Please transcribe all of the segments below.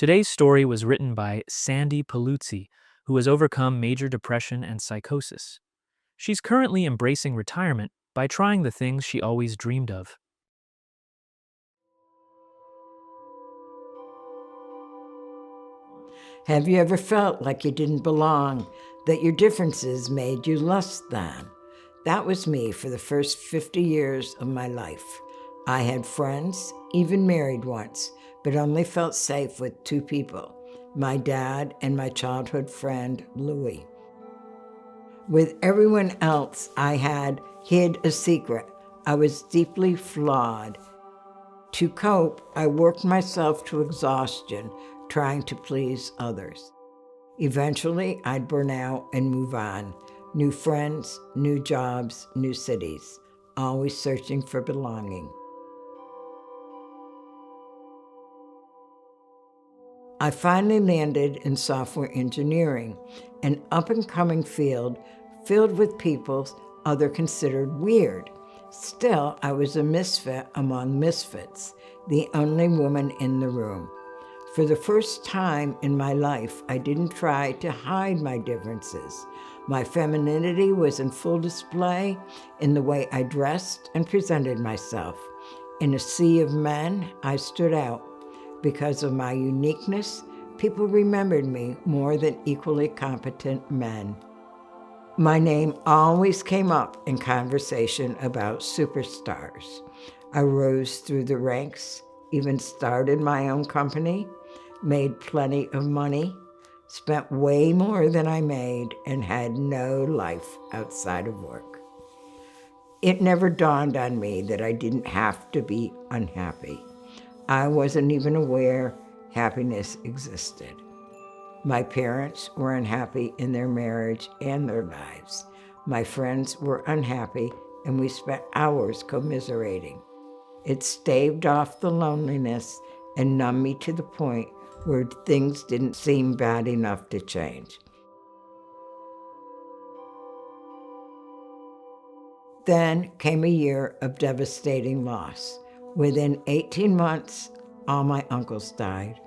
Today's story was written by Sandy Paluzzi, who has overcome major depression and psychosis. She's currently embracing retirement by trying the things she always dreamed of. Have you ever felt like you didn't belong, that your differences made you less than? That was me for the first 50 years of my life. I had friends, even married once, but only felt safe with two people, my dad and my childhood friend, Louie. With everyone else, I had hid a secret. I was deeply flawed. To cope, I worked myself to exhaustion, trying to please others. Eventually, I'd burn out and move on. New friends, new jobs, new cities, always searching for belonging. I finally landed in software engineering, an up-and-coming field filled with people others considered weird. Still, I was a misfit among misfits, the only woman in the room. For the first time in my life, I didn't try to hide my differences. My femininity was in full display in the way I dressed and presented myself. In a sea of men, I stood out. Because of my uniqueness, people remembered me more than equally competent men. My name always came up in conversation about superstars. I rose through the ranks, even started my own company, made plenty of money, spent way more than I made, and had no life outside of work. It never dawned on me that I didn't have to be unhappy. I wasn't even aware happiness existed. My parents were unhappy in their marriage and their lives. My friends were unhappy, and we spent hours commiserating. It staved off the loneliness and numbed me to the point where things didn't seem bad enough to change. Then came a year of devastating loss. Within 18 months, all my uncles died.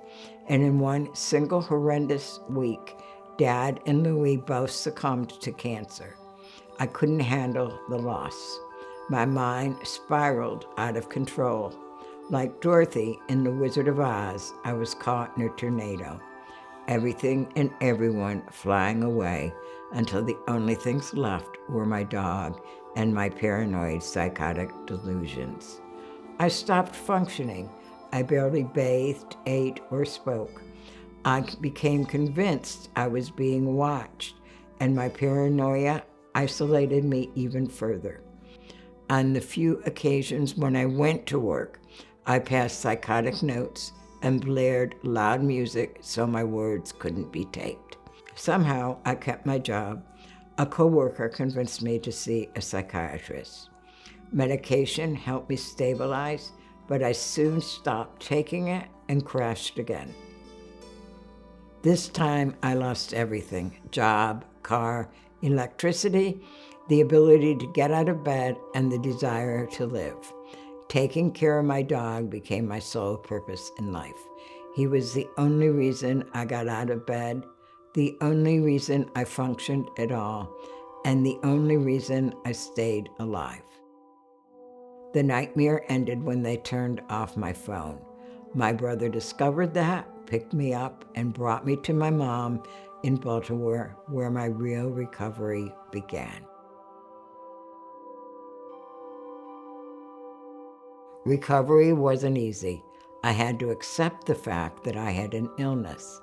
And in one single horrendous week, Dad and Louie both succumbed to cancer. I couldn't handle the loss. My mind spiraled out of control. Like Dorothy in The Wizard of Oz, I was caught in a tornado. Everything and everyone flying away until the only things left were my dog and my paranoid psychotic delusions. I stopped functioning. I barely bathed, ate, or spoke. I became convinced I was being watched, and my paranoia isolated me even further. On the few occasions when I went to work, I passed psychotic notes and blared loud music so my words couldn't be taped. Somehow, I kept my job. A coworker convinced me to see a psychiatrist. Medication helped me stabilize, but I soon stopped taking it and crashed again. This time, I lost everything: job, car, electricity, the ability to get out of bed, and the desire to live. Taking care of my dog became my sole purpose in life. He was the only reason I got out of bed, the only reason I functioned at all, and the only reason I stayed alive. The nightmare ended when they turned off my phone. My brother discovered that, picked me up, and brought me to my mom in Baltimore, where my real recovery began. Recovery wasn't easy. I had to accept the fact that I had an illness.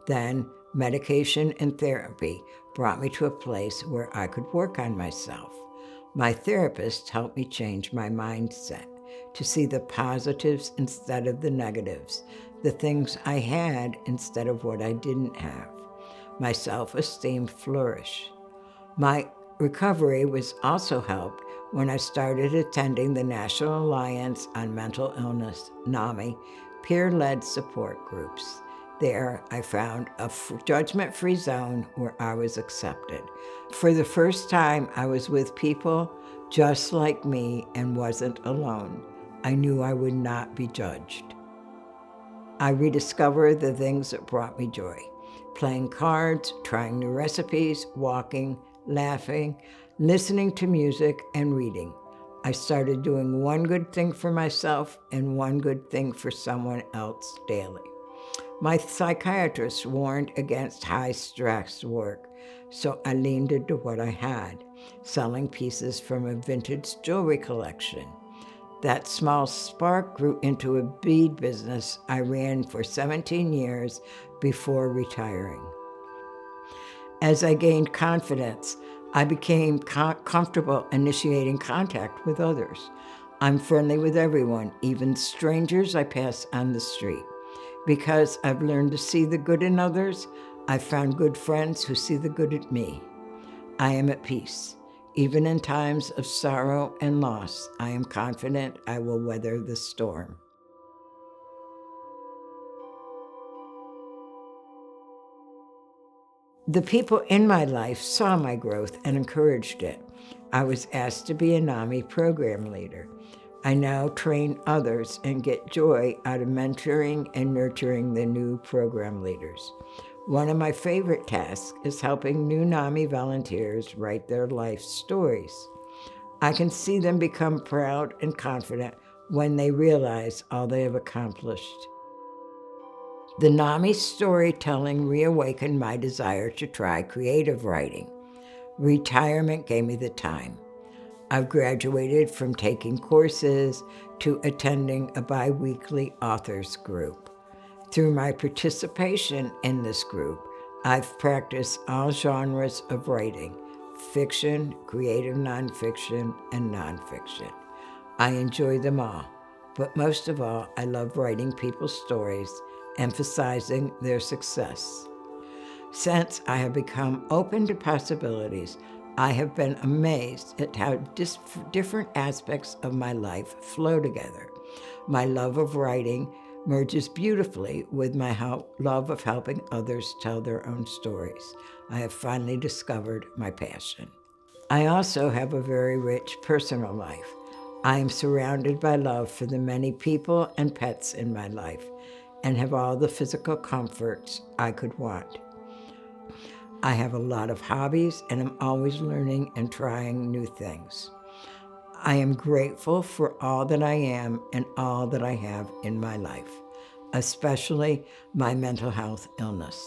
Then, medication and therapy brought me to a place where I could work on myself. My therapist helped me change my mindset, to see the positives instead of the negatives, the things I had instead of what I didn't have. My self-esteem flourished. My recovery was also helped when I started attending the National Alliance on Mental Illness, NAMI, peer-led support groups. There, I found a judgment-free zone where I was accepted. For the first time, I was with people just like me and wasn't alone. I knew I would not be judged. I rediscover the things that brought me joy. Playing cards, trying new recipes, walking, laughing, listening to music, and reading. I started doing one good thing for myself and one good thing for someone else daily. My psychiatrist warned against high stress work, so I leaned into what I had, selling pieces from a vintage jewelry collection. That small spark grew into a bead business I ran for 17 years before retiring. As I gained confidence, I became comfortable initiating contact with others. I'm friendly with everyone, even strangers I pass on the street. Because I've learned to see the good in others, I've found good friends who see the good in me. I am at peace. Even in times of sorrow and loss, I am confident I will weather the storm. The people in my life saw my growth and encouraged it. I was asked to be a NAMI program leader. I now train others and get joy out of mentoring and nurturing the new program leaders. One of my favorite tasks is helping new NAMI volunteers write their life stories. I can see them become proud and confident when they realize all they have accomplished. The NAMI storytelling reawakened my desire to try creative writing. Retirement gave me the time. I've graduated from taking courses to attending a bi-weekly authors group. Through my participation in this group, I've practiced all genres of writing: fiction, creative nonfiction, and nonfiction. I enjoy them all, but most of all, I love writing people's stories, emphasizing their success. Since I have become open to possibilities, I have been amazed at how different aspects of my life flow together. My love of writing merges beautifully with my love of helping others tell their own stories. I have finally discovered my passion. I also have a very rich personal life. I am surrounded by love for the many people and pets in my life and have all the physical comforts I could want. I have a lot of hobbies and am always learning and trying new things. I am grateful for all that I am and all that I have in my life, especially my mental health illness.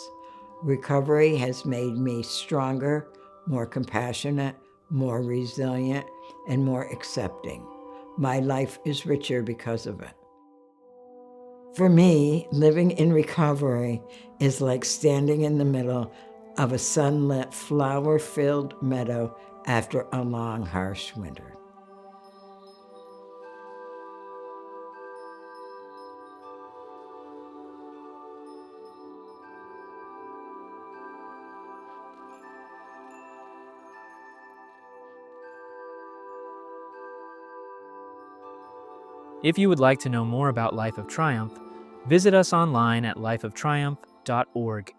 Recovery has made me stronger, more compassionate, more resilient, and more accepting. My life is richer because of it. For me, living in recovery is like standing in the middle of a sunlit, flower-filled meadow after a long, harsh winter. If you would like to know more about Life of Triumph, visit us online at lifeoftriumph.org.